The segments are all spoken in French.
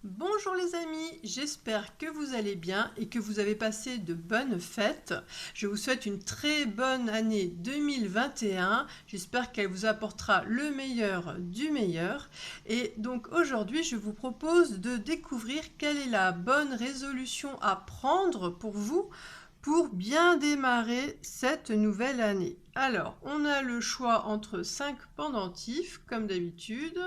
Bonjour les amis, j'espère que vous allez bien et que vous avez passé de bonnes fêtes. Je vous souhaite une très bonne année 2021. J'espère qu'elle vous apportera le meilleur du meilleur. Et donc aujourd'hui, je vous propose de découvrir quelle est la bonne résolution à prendre pour vous pour bien démarrer cette nouvelle année. Alors, on a le choix entre 5 pendentifs, comme d'habitude.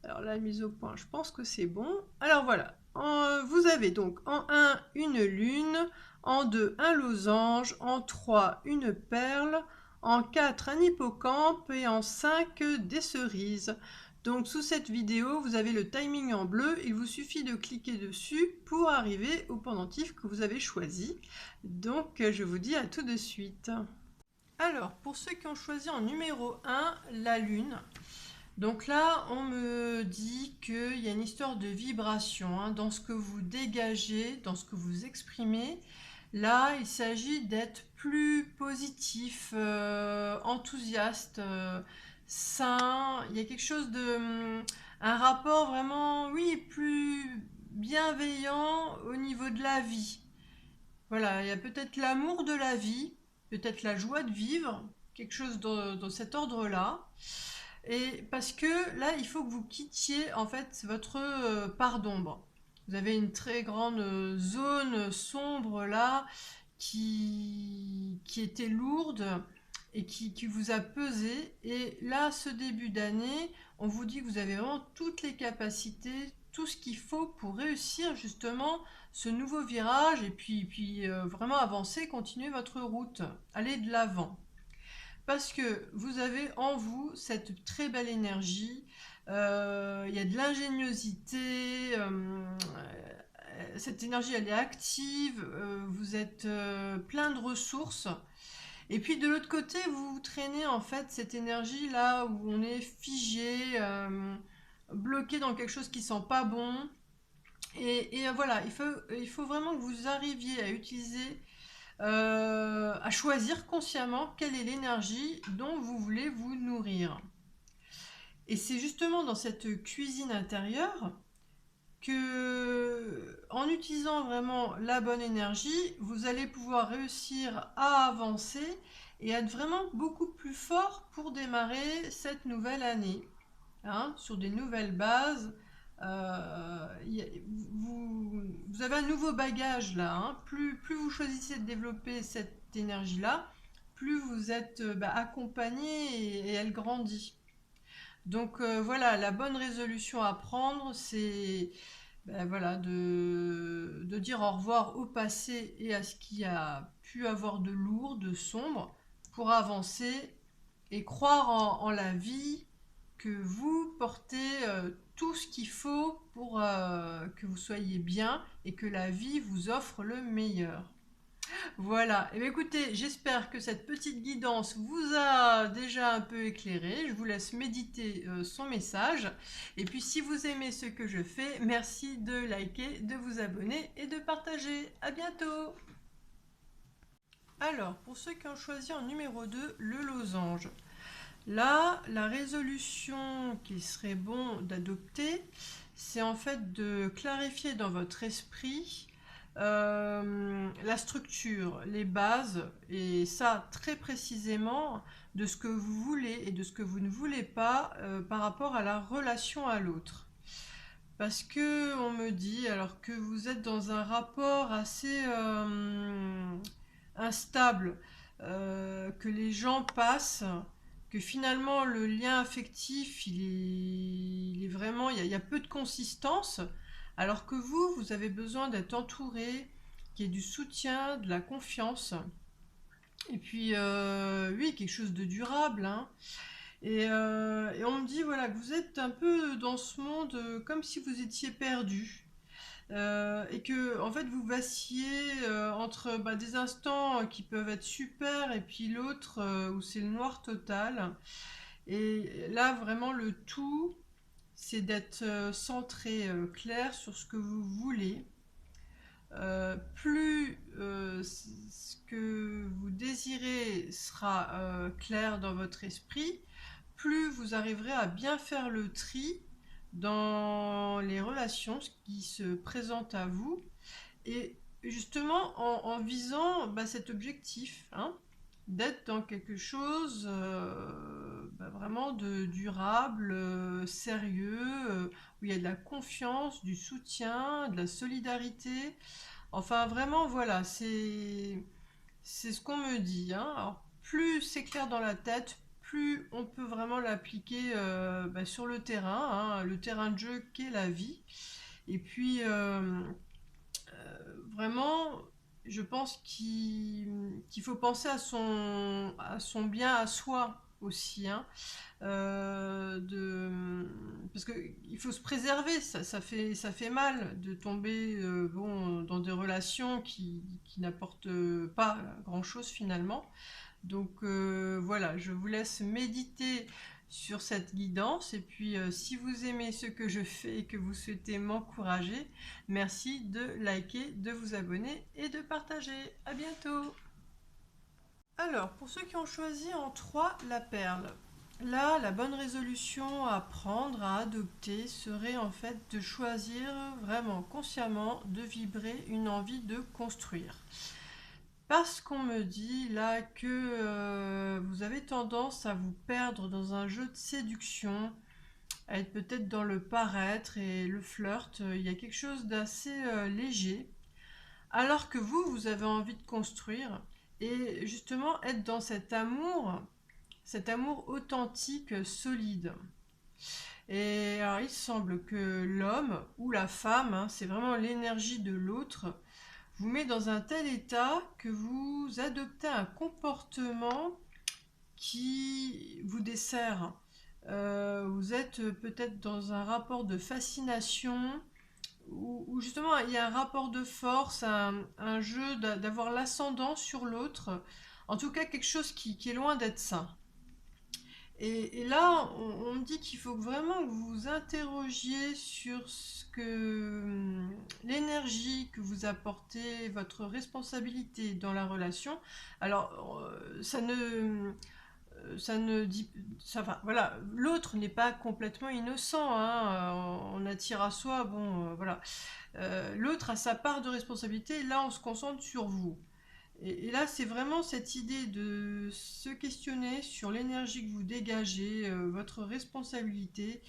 Alors la mise au point, je pense que c'est bon. Alors voilà, vous avez donc en 1 une lune, en 2 un losange, en 3 une perle, en 4 un hippocampe et en 5 des cerises. Donc sous cette vidéo, vous avez le timing en bleu, il vous suffit de cliquer dessus pour arriver au pendentif que vous avez choisi. Donc je vous dis à tout de suite. Alors pour ceux qui ont choisi en numéro 1 la lune, donc là, on me dit qu'il y a une histoire de vibration hein, dans ce que vous dégagez, dans ce que vous exprimez. Là, il s'agit d'être plus positif, enthousiaste, sain. Il y a quelque chose de... un rapport vraiment, oui, plus bienveillant au niveau de la vie. Voilà, il y a peut-être l'amour de la vie, peut-être la joie de vivre, quelque chose dans cet ordre-là. Et parce que là, il faut que vous quittiez en fait votre part d'ombre. Vous avez une très grande zone sombre là qui était lourde et qui vous a pesé. Et là, ce début d'année, on vous dit que vous avez vraiment toutes les capacités, tout ce qu'il faut pour réussir justement ce nouveau virage et puis vraiment avancer, continuer votre route, aller de l'avant parce que vous avez en vous cette très belle énergie, il y a de l'ingéniosité, cette énergie elle est active, vous êtes plein de ressources. Et puis de l'autre côté, vous traînez en fait cette énergie là où on est figé, bloqué dans quelque chose qui sent pas bon. Et voilà, il faut vraiment que vous arriviez à utiliser à choisir consciemment quelle est l'énergie dont vous voulez vous nourrir. Et c'est justement dans cette cuisine intérieure que, en utilisant vraiment la bonne énergie, vous allez pouvoir réussir à avancer et être vraiment beaucoup plus fort pour démarrer cette nouvelle année, hein, sur des nouvelles bases. Vous avez un nouveau bagage là, hein. Plus vous choisissez de développer cette énergie-là, plus vous êtes accompagné et elle grandit. Donc voilà, la bonne résolution à prendre, c'est voilà, de dire au revoir au passé et à ce qui a pu avoir de lourd, de sombre, pour avancer et croire en la vie, que vous portez tout ce qu'il faut pour que vous soyez bien et que la vie vous offre le meilleur. Voilà, et bien écoutez, j'espère que cette petite guidance vous a déjà un peu éclairé. Je vous laisse méditer son message. Et puis si vous aimez ce que je fais, merci de liker, de vous abonner et de partager. À bientôt. Alors, pour ceux qui ont choisi en numéro 2 le losange. Là, la résolution qu'il serait bon d'adopter, c'est en fait de clarifier dans votre esprit la structure, les bases, et ça très précisément de ce que vous voulez et de ce que vous ne voulez pas par rapport à la relation à l'autre. Parce que on me dit alors que vous êtes dans un rapport assez instable, que les gens passent, que finalement le lien affectif il est vraiment, il y a peu de consistance, alors que vous avez besoin d'être entouré, qu'il y ait du soutien, de la confiance, et puis oui, quelque chose de durable, hein. Et on me dit voilà que vous êtes un peu dans ce monde comme si vous étiez perdu. Et que en fait vous vacillez entre des instants qui peuvent être super et puis l'autre où c'est le noir total. Et là vraiment le tout c'est d'être centré, clair sur ce que vous voulez. Plus ce que vous désirez sera clair dans votre esprit, plus vous arriverez à bien faire le tri dans les relations qui se présentent à vous, et justement en visant cet objectif, hein, d'être dans quelque chose vraiment de durable, sérieux, où il y a de la confiance, du soutien, de la solidarité. Enfin, vraiment, voilà, c'est ce qu'on me dit, hein. Alors, plus c'est clair dans la tête, plus on peut vraiment l'appliquer sur le terrain, hein, le terrain de jeu qu'est la vie. Et puis, vraiment, je pense qu'il faut penser à son bien à soi aussi, hein. Parce qu'il faut se préserver, ça fait mal de tomber dans des relations qui n'apportent pas grand-chose finalement. Donc voilà, je vous laisse méditer sur cette guidance, et puis si vous aimez ce que je fais et que vous souhaitez m'encourager, merci de liker, de vous abonner et de partager. À bientôt. Alors, pour ceux qui ont choisi en 3 la perle, là, la bonne résolution à prendre, à adopter, serait en fait de choisir vraiment consciemment de vibrer une envie de construire. Parce qu'on me dit là que vous avez tendance à vous perdre dans un jeu de séduction, à être peut-être dans le paraître et le flirt, il y a quelque chose d'assez léger, alors que vous avez envie de construire et justement être dans cet amour authentique, solide. Et alors il semble que l'homme ou la femme, hein, c'est vraiment l'énergie de l'autre, vous met dans un tel état que vous adoptez un comportement qui vous dessert. Vous êtes peut-être dans un rapport de fascination où justement il y a un rapport de force, un jeu d'avoir l'ascendant sur l'autre, en tout cas quelque chose qui est loin d'être sain. Et là, on me dit qu'il faut vraiment que vous vous interrogiez sur l'énergie que vous apportez, votre responsabilité dans la relation. Alors, ça ne dit, ça, enfin, voilà, l'autre n'est pas complètement innocent, hein, on attire à soi, bon, voilà. L'autre a sa part de responsabilité, là on se concentre sur vous. Et là, c'est vraiment cette idée de se questionner sur l'énergie que vous dégagez, votre responsabilité.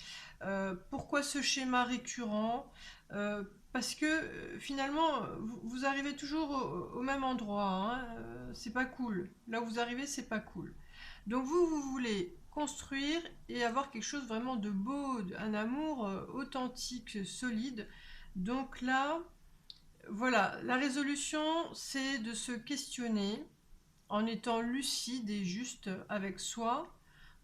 Pourquoi ce schéma récurrent? Parce que finalement, vous arrivez toujours au même endroit, hein, c'est pas cool. Là où vous arrivez, c'est pas cool. Donc vous voulez construire et avoir quelque chose vraiment de beau, un amour authentique, solide. Donc là, voilà, la résolution, c'est de se questionner en étant lucide et juste avec soi,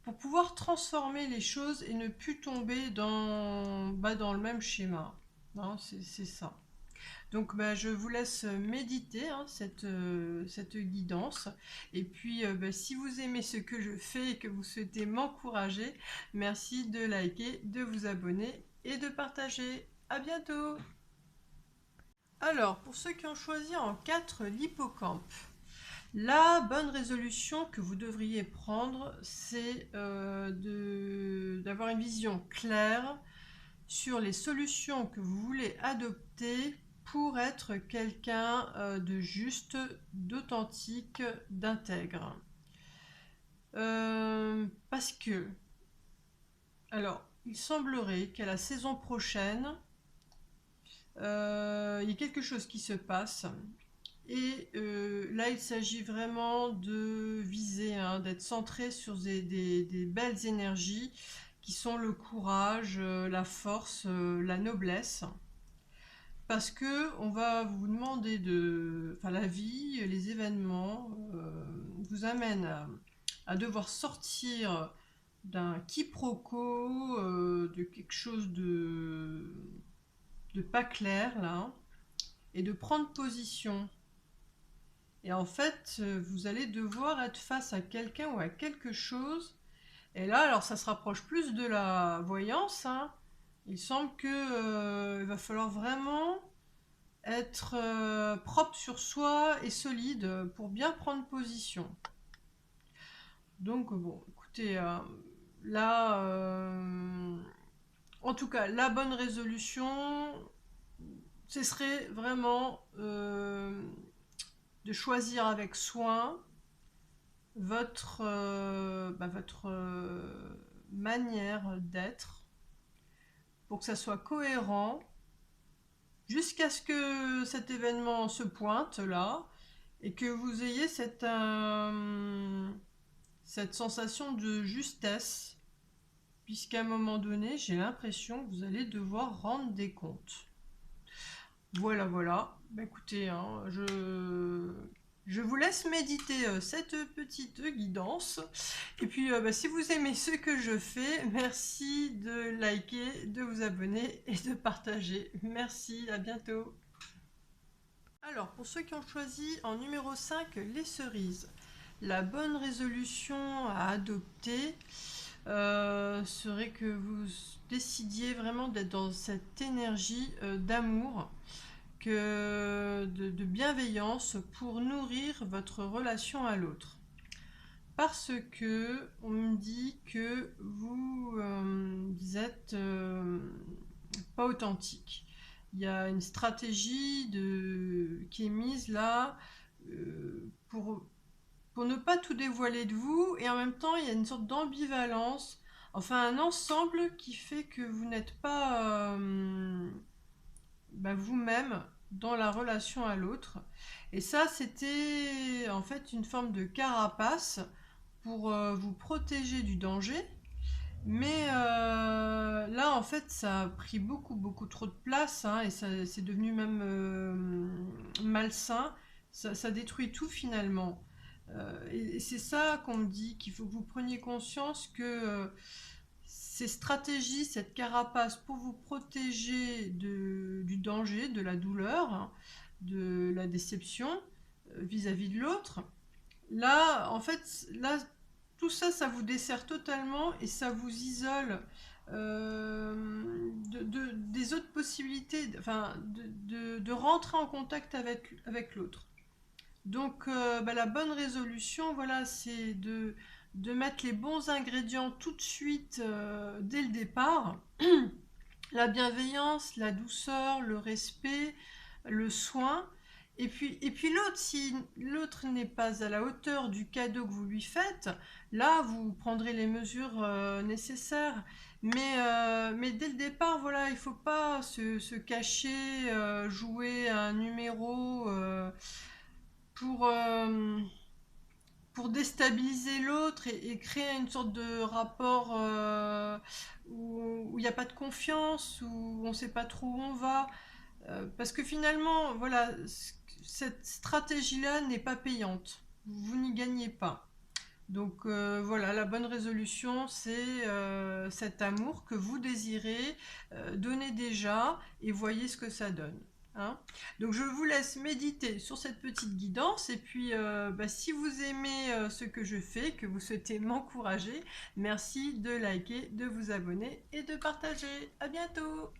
pour pouvoir transformer les choses et ne plus tomber dans le même schéma. Non, c'est ça. Donc je vous laisse méditer, hein, cette guidance. Et puis si vous aimez ce que je fais et que vous souhaitez m'encourager, merci de liker, de vous abonner et de partager. À bientôt. Alors, pour ceux qui ont choisi en 4 l'hippocampe, la bonne résolution que vous devriez prendre, c'est d'avoir une vision claire sur les solutions que vous voulez adopter pour être quelqu'un de juste, d'authentique, d'intègre. Parce que, alors, il semblerait qu'à la saison prochaine, il y a quelque chose qui se passe. Et là, il s'agit vraiment de viser, hein, d'être centré sur des belles énergies qui sont le courage, la force, la noblesse. Parce que on va vous demander la vie, les événements vous amènent à devoir sortir d'un quiproquo, de quelque chose de pas clair là, et de prendre position. Et en fait, vous allez devoir être face à quelqu'un ou à quelque chose. Et là, alors ça se rapproche plus de la voyance, hein. Il semble que il va falloir vraiment être propre sur soi et solide pour bien prendre position. Donc bon, écoutez, là, En tout cas, la bonne résolution, ce serait vraiment de choisir avec soin votre manière d'être pour que ça soit cohérent jusqu'à ce que cet événement se pointe là et que vous ayez cette sensation de justesse, puisqu'à un moment donné, j'ai l'impression que vous allez devoir rendre des comptes. Voilà, voilà. Bah, écoutez, hein, je vous laisse méditer cette petite guidance. Et puis, bah, si vous aimez ce que je fais, merci de liker, de vous abonner et de partager. Merci, à bientôt. Alors, pour ceux qui ont choisi en numéro 5 les cerises, la bonne résolution à adopter serait que vous décidiez vraiment d'être dans cette énergie d'amour, de bienveillance pour nourrir votre relation à l'autre. Parce que on me dit que vous êtes pas authentique. Il y a une stratégie qui est mise là pour ne pas tout dévoiler de vous, et en même temps il y a une sorte d'ambivalence, enfin un ensemble qui fait que vous n'êtes pas vous-même dans la relation à l'autre. Et ça, c'était en fait une forme de carapace pour vous protéger du danger. Mais là, en fait, ça a pris beaucoup trop de place, hein, et c'est devenu même malsain. Ça détruit tout finalement. Et c'est ça qu'on me dit, qu'il faut que vous preniez conscience que ces stratégies, cette carapace pour vous protéger du danger, de la douleur, hein, de la déception vis-à-vis de l'autre, là, en fait, là, tout ça, ça vous dessert totalement et ça vous isole des autres possibilités, enfin, de rentrer en contact avec l'autre. Donc, la bonne résolution, voilà, c'est de mettre les bons ingrédients tout de suite dès le départ. La bienveillance, la douceur, le respect, le soin. Et puis l'autre, si l'autre n'est pas à la hauteur du cadeau que vous lui faites, là, vous prendrez les mesures nécessaires. Mais dès le départ, voilà, il ne faut pas se cacher, jouer un numéro pour, euh, pour déstabiliser l'autre et créer une sorte de rapport où il n'y a pas de confiance, où on ne sait pas trop où on va. Parce que finalement, voilà, cette stratégie-là n'est pas payante. Vous n'y gagnez pas. Donc voilà, la bonne résolution, c'est cet amour que vous désirez donner déjà et voyez ce que ça donne. Hein. Donc je vous laisse méditer sur cette petite guidance et puis si vous aimez ce que je fais, que vous souhaitez m'encourager, merci de liker, de vous abonner et de partager. À bientôt!